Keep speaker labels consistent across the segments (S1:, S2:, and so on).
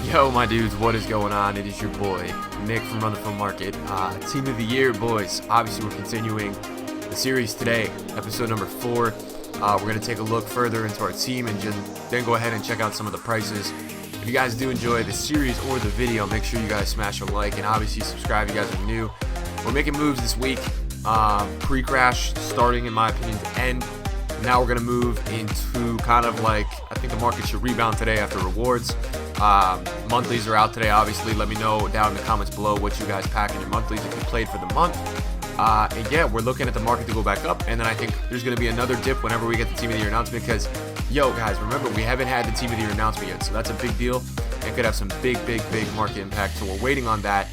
S1: Yo, my dudes, what is going on? It is your boy, Nick from Run the Film Market. Team of the Year, boys. Obviously, we're continuing the series today, episode number 4. We're going to take a look further into our team and then go ahead and check out some of the prices. If you guys do enjoy the series or the video, make sure you guys smash a like and obviously subscribe if you guys are new. We're making moves this week. Pre-crash starting, in my opinion, to end. Now we're going to move into kind of like, I think the market should rebound today after rewards. Monthlies are out today, obviously. Let me know down in the comments below what you guys pack in your monthlies if you played for the month. And yeah, we're looking at the market to go back up. And then I think there's going to be another dip whenever we get the Team of the Year announcement because, yo, guys, remember, we haven't had the Team of the Year announcement yet. So that's a big deal. It could have some big market impact. So we're waiting on that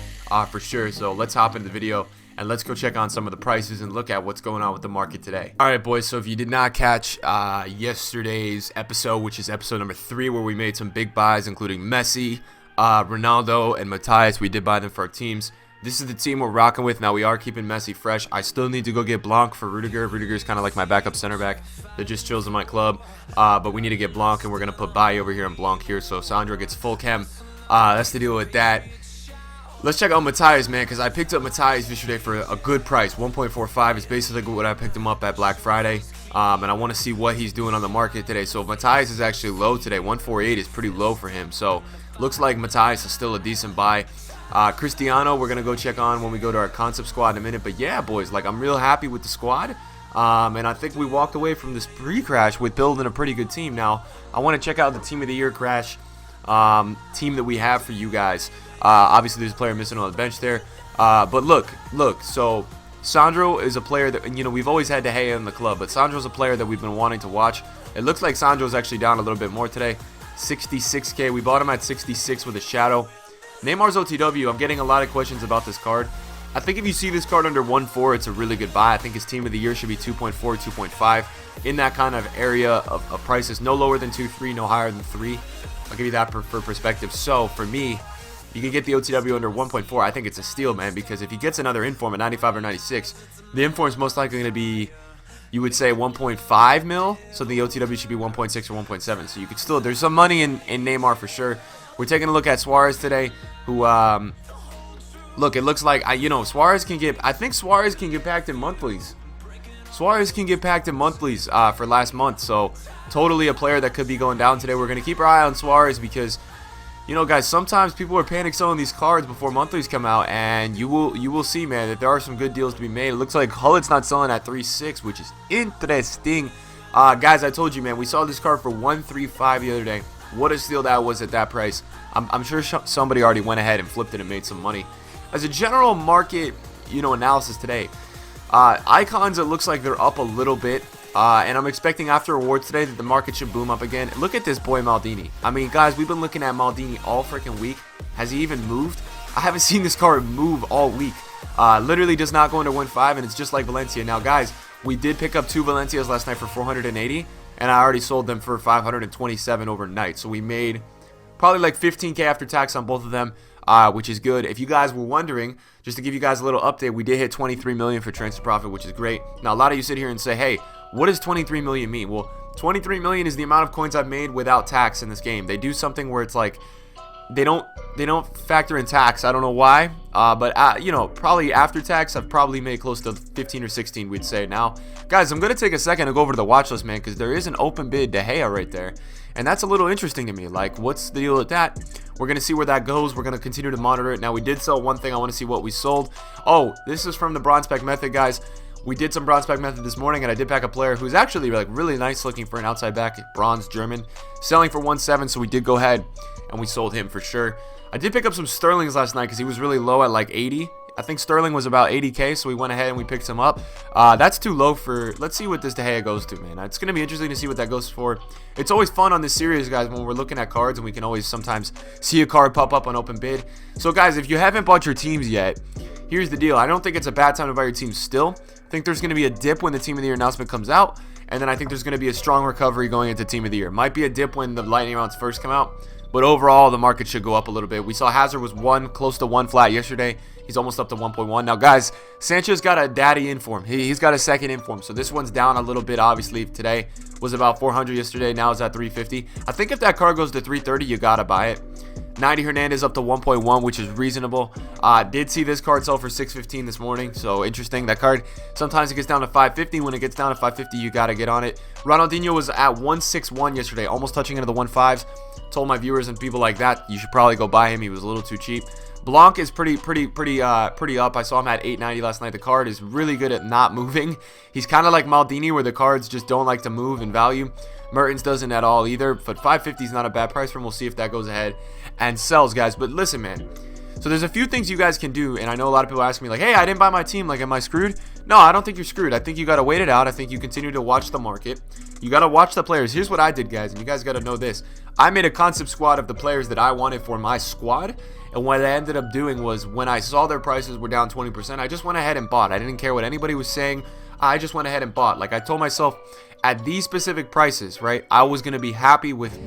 S1: for sure. So let's hop into the video. And let's go check on some of the prices and look at what's going on with the market today. All right, boys, so if you did not catch yesterday's episode, which is episode number 3, where we made some big buys, including Messi, Ronaldo, and Matthias. We did buy them for our teams. This is the team we're rocking with. Now, we are keeping Messi fresh. I still need to go get Blanc for Rudiger. Rudiger is kind of like my backup center back that just chills in my club. But we need to get Blanc, and we're going to put Baye over here and Blanc here. So Sandro gets full chem. That's the deal with that. Let's check out Matthias, man, because I picked up Matthias yesterday for a good price. 1.45 is basically what I picked him up at Black Friday. And I want to see what he's doing on the market today. So Matthias is actually low today. 148 is pretty low for him. So looks like Matthias is still a decent buy. Cristiano, we're going to go check on when we go to our concept squad in a minute. But yeah, boys, like, I'm real happy with the squad. And I think we walked away from this pre-crash with building a pretty good team. Now, I want to check out the Team of the Year crash team that we have for you guys. Obviously, there's a player missing on the bench there. But look. So Sandro is a player that, you know, we've always had De Gea in the club. But Sandro's a player that we've been wanting to watch. It looks like Sandro's actually down a little bit more today. 66K. We bought him at 66 with a shadow. Neymar's OTW. I'm getting a lot of questions about this card. I think if you see this card under 1.4, it's a really good buy. I think his Team of the Year should be 2.4, 2.5. In that kind of area of prices. No lower than 2.3, no higher than 3. I'll give you that for perspective. So, for me, you can get the OTW under 1.4. I think it's a steal, man, because if he gets another inform at 95 or 96, the inform is most likely going to be, you would say, 1.5 mil. So the OTW should be 1.6 or 1.7. So you could still, there's some money in Neymar for sure. We're taking a look at Suarez today, who, look, it looks like, Suarez can get, I think Suarez can get packed in monthlies. Suarez can get packed in monthlies for last month. So totally a player that could be going down today. We're going to keep our eye on Suarez because, you know, guys, sometimes people are panic selling these cards before monthlies come out, and you will see, man, that there are some good deals to be made. It looks like Hullet's not selling at 3.6, which is interesting. Guys, I told you, man, we saw this card for 1.35 the other day. What a steal that was at that price. I'm sure somebody already went ahead and flipped it and made some money. As a general market, analysis today, icons, it looks like they're up a little bit. And I'm expecting after awards today that the market should boom up again. Look at this boy Maldini. I mean, guys, we've been looking at Maldini all freaking week. Has he even moved? I haven't seen this card move all week. Literally does not go under 1.5, and it's just like Valencia. Now, guys, we did pick up 2 Valencias last night for 480, and I already sold them for 527 overnight. So we made probably like 15K after tax on both of them, which is good. If you guys were wondering, just to give you guys a little update, we did hit 23 million for transfer profit, which is great. Now, a lot of you sit here and say, hey, what does 23 million mean? Well, 23 million is the amount of coins I've made without tax in this game. They do something where it's like they don't factor in tax. I don't know why, but probably after tax, I've probably made close to 15 or 16, we'd say. Now, guys, I'm gonna take a second to go over to the watch list, man, because there is an open bid De Gea right there, and that's a little interesting to me. Like, what's the deal with that? We're gonna see where that goes. We're gonna continue to monitor it. Now, we did sell one thing. I want to see what we sold. Oh, this is from the bronze pack method, guys. We did some bronze pack method this morning, and I did pack a player who's actually like really nice looking for an outside back, bronze German, selling for 1.7. So we did go ahead and we sold him for sure. I did pick up some Sterlings last night because he was really low at like 80. I think Sterling was about 80K, so we went ahead and we picked him up. That's too low for, let's see what this De Gea goes to, man. It's going to be interesting to see what that goes for. It's always fun on this series, guys, when we're looking at cards, and we can always sometimes see a card pop up on open bid. So, guys, if you haven't bought your teams yet, here's the deal. I don't think it's a bad time to buy your team still. I think there's going to be a dip when the Team of the Year announcement comes out, and then I think there's going to be a strong recovery going into Team of the Year. Might be a dip when the lightning rounds first come out, but overall the market should go up a little bit. We saw Hazard was close to 1 flat yesterday. He's almost up to 1.1. Now, guys, Sanchez got a daddy inform. He's got a second inform, so this one's down a little bit. Obviously, today was about 400 yesterday. Now it's at 350. I think if that card goes to 330, you gotta buy it. 90 Hernandez up to 1.1, which is reasonable. Did see this card sell for 615 this morning, so interesting. That card, sometimes it gets down to 550. When it gets down to 550, you got to get on it. Ronaldinho was at 161 yesterday, almost touching into the 1.5s. Told my viewers and people like that, you should probably go buy him. He was a little too cheap. Blanc is pretty up. I saw him at 890 last night. The card is really good at not moving. He's kind of like Maldini, where the cards just don't like to move in value. Mertens doesn't at all either, but 550 is not a bad price for him. We'll see if that goes ahead and sells, guys. But listen, man, so there's a few things you guys can do, and I know a lot of people ask me like, hey, I didn't buy my team, like, am I screwed? No, I don't think you're screwed. I think you got to wait it out. I think you continue to watch the market. You got to watch the players. Here's what I did, guys, and you guys got to know this. I made a concept squad of the players that I wanted for my squad, and what I ended up doing was when I saw their prices were down 20%, I just went ahead and bought. I didn't care what anybody was saying. I just went ahead and bought. Like I told myself, at these specific prices, right, I was going to be happy with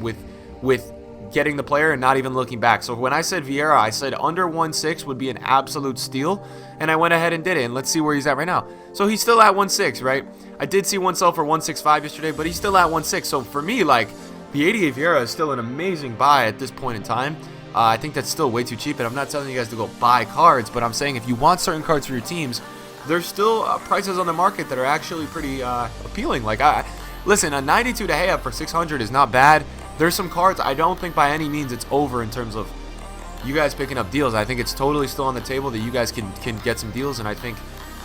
S1: getting the player and not even looking back. So when I said Vieira, I said under 1.6 would be an absolute steal, and I went ahead and did it. And let's see where he's at right now. So he's still at 1.6, right? I did see one sell for 1.65 yesterday, but he's still at 1.6. So for me, like, the 88 Vieira is still an amazing buy at this point in time. I think that's still way too cheap, and I'm not telling you guys to go buy cards, but I'm saying if you want certain cards for your teams, there's still prices on the market that are actually pretty appealing. Like, listen, a 92 De Gea for 600 is not bad. There's some cards I don't think by any means it's over in terms of you guys picking up deals. I think it's totally still on the table that you guys can get some deals, and I think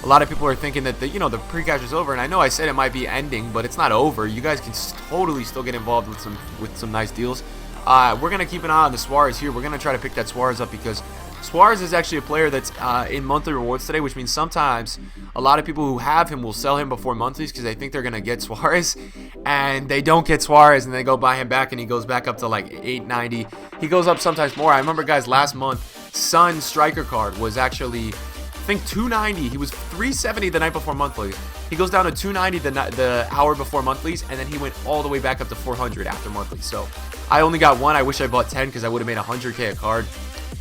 S1: a lot of people are thinking that the pre-cash is over, and I know I said it might be ending, but it's not over. You guys can totally still get involved with some nice deals. We're gonna keep an eye on the Suarez here. We're gonna try to pick that Suarez up because Suarez is actually a player that's in monthly rewards today, which means sometimes a lot of people who have him will sell him before monthlies because they think they're going to get Suarez, and they don't get Suarez, and they go buy him back, and he goes back up to like 890. He goes up sometimes more. I remember, guys, last month, Sun's striker card was actually, I think, 290. He was 370 the night before monthlies. He goes down to 290 the hour before monthlies, and then he went all the way back up to 400 after monthlies. So I only got one. I wish I bought 10 because I would have made 100K a card.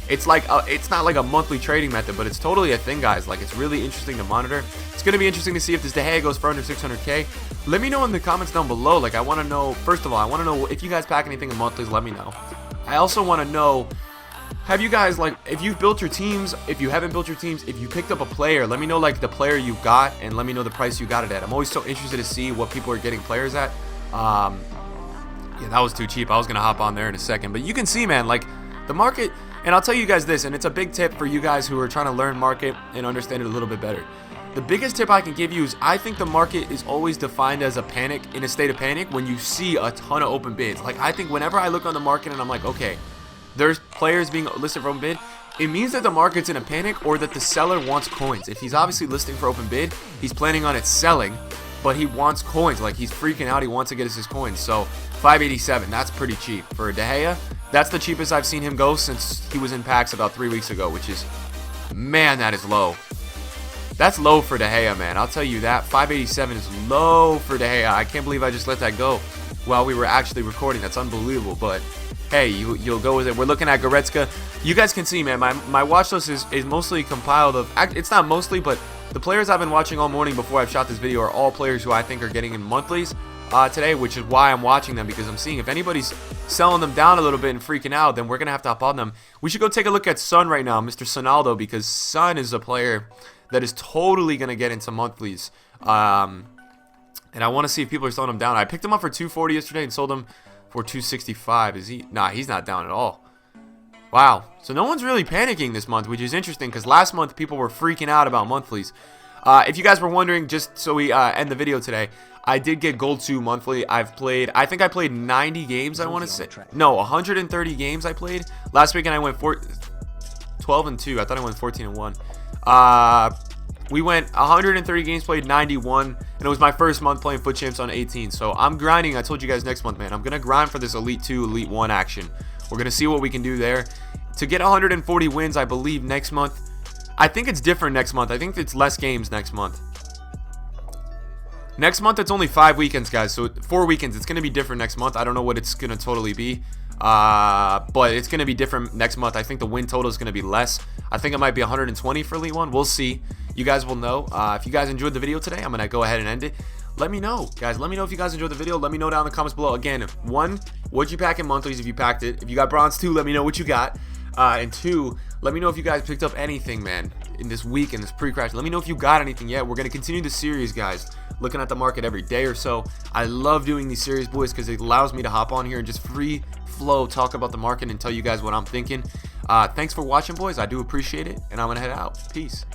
S1: It's like it's not like a monthly trading method, but it's totally a thing, guys. Like, it's really interesting to monitor. It's going to be interesting to see if this De Gea goes for under 600K. Let me know in the comments down below. Like, I want to know, first of all, I want to know if you guys pack anything in monthlies. Let me know. I also want to know, have you guys, like, if you've built your teams, if you haven't built your teams, if you picked up a player, let me know, like, the player you got, and let me know the price you got it at. I'm always so interested to see what people are getting players at. Yeah, that was too cheap. I was going to hop on there in a second. But you can see, man, like, the market. And I'll tell you guys this, and it's a big tip for you guys who are trying to learn market and understand it a little bit better. The biggest tip I can give you is I think the market is always defined as a panic, in a state of panic, when you see a ton of open bids. Like, I think whenever I look on the market and I'm like, okay, there's players being listed for open bid, it means that the market's in a panic or that the seller wants coins. If he's obviously listing for open bid, he's planning on it selling, but he wants coins. Like, he's freaking out. He wants to get us his coins. So 587, that's pretty cheap. For De Gea, that's the cheapest I've seen him go since he was in packs about 3 weeks ago, which is, man, that is low. That's low for De Gea, man. I'll tell you that. 587 is low for De Gea. I can't believe I just let that go while we were actually recording. That's unbelievable. But hey, you'll go with it. We're looking at Goretzka. You guys can see, man, my watch list is mostly compiled of, it's not mostly, but the players I've been watching all morning before I've shot this video are all players who I think are getting in monthlies today, which is why I'm watching them, because I'm seeing if anybody's selling them down a little bit and freaking out, then we're going to have to hop on them. We should go take a look at Son right now, Mr. Sonaldo, because Son is a player that is totally going to get into monthlies. And I want to see if people are selling him down. I picked him up for 240 yesterday and sold him for 265. Is he? Nah, he's not down at all. Wow. So no one's really panicking this month, which is interesting because last month people were freaking out about monthlies. If you guys were wondering, just so we end the video today, I did get Gold 2 monthly. I think I played 90 games, I want to say. No, 130 games I played. Last weekend I went 12-2. I thought I went 14-1. We went 130 games played, 91, and it was my first month playing Foot Champs on 18. So I'm grinding. I told you guys next month, man. I'm going to grind for this Elite 2, Elite 1 action. We're going to see what we can do there. To get 140 wins, I believe, next month. I think it's different next month. I think it's less games next month. Next month, it's only 5 weekends, guys. So 4 weekends. It's going to be different next month. I don't know what it's going to totally be. But it's going to be different next month. I think the win total is going to be less. I think it might be 120 for Elite 1. We'll see. you guys will know. If you guys enjoyed the video today, I'm gonna go ahead and end it. Let me know, guys. Let me know if you guys enjoyed the video. Let me know down in the comments below. Again, 1, what'd you pack in monthlies if you packed it? If you got bronze, 2, let me know what you got. And 2, let me know if you guys picked up anything, man, in this week, in this pre-crash. Let me know if you got anything yet. We're going to continue the series, guys, looking at the market every day or so. I love doing these series, boys, because it allows me to hop on here and just free flow, talk about the market, and tell you guys what I'm thinking. Thanks for watching, boys. I do appreciate it, and I'm going to head out. Peace.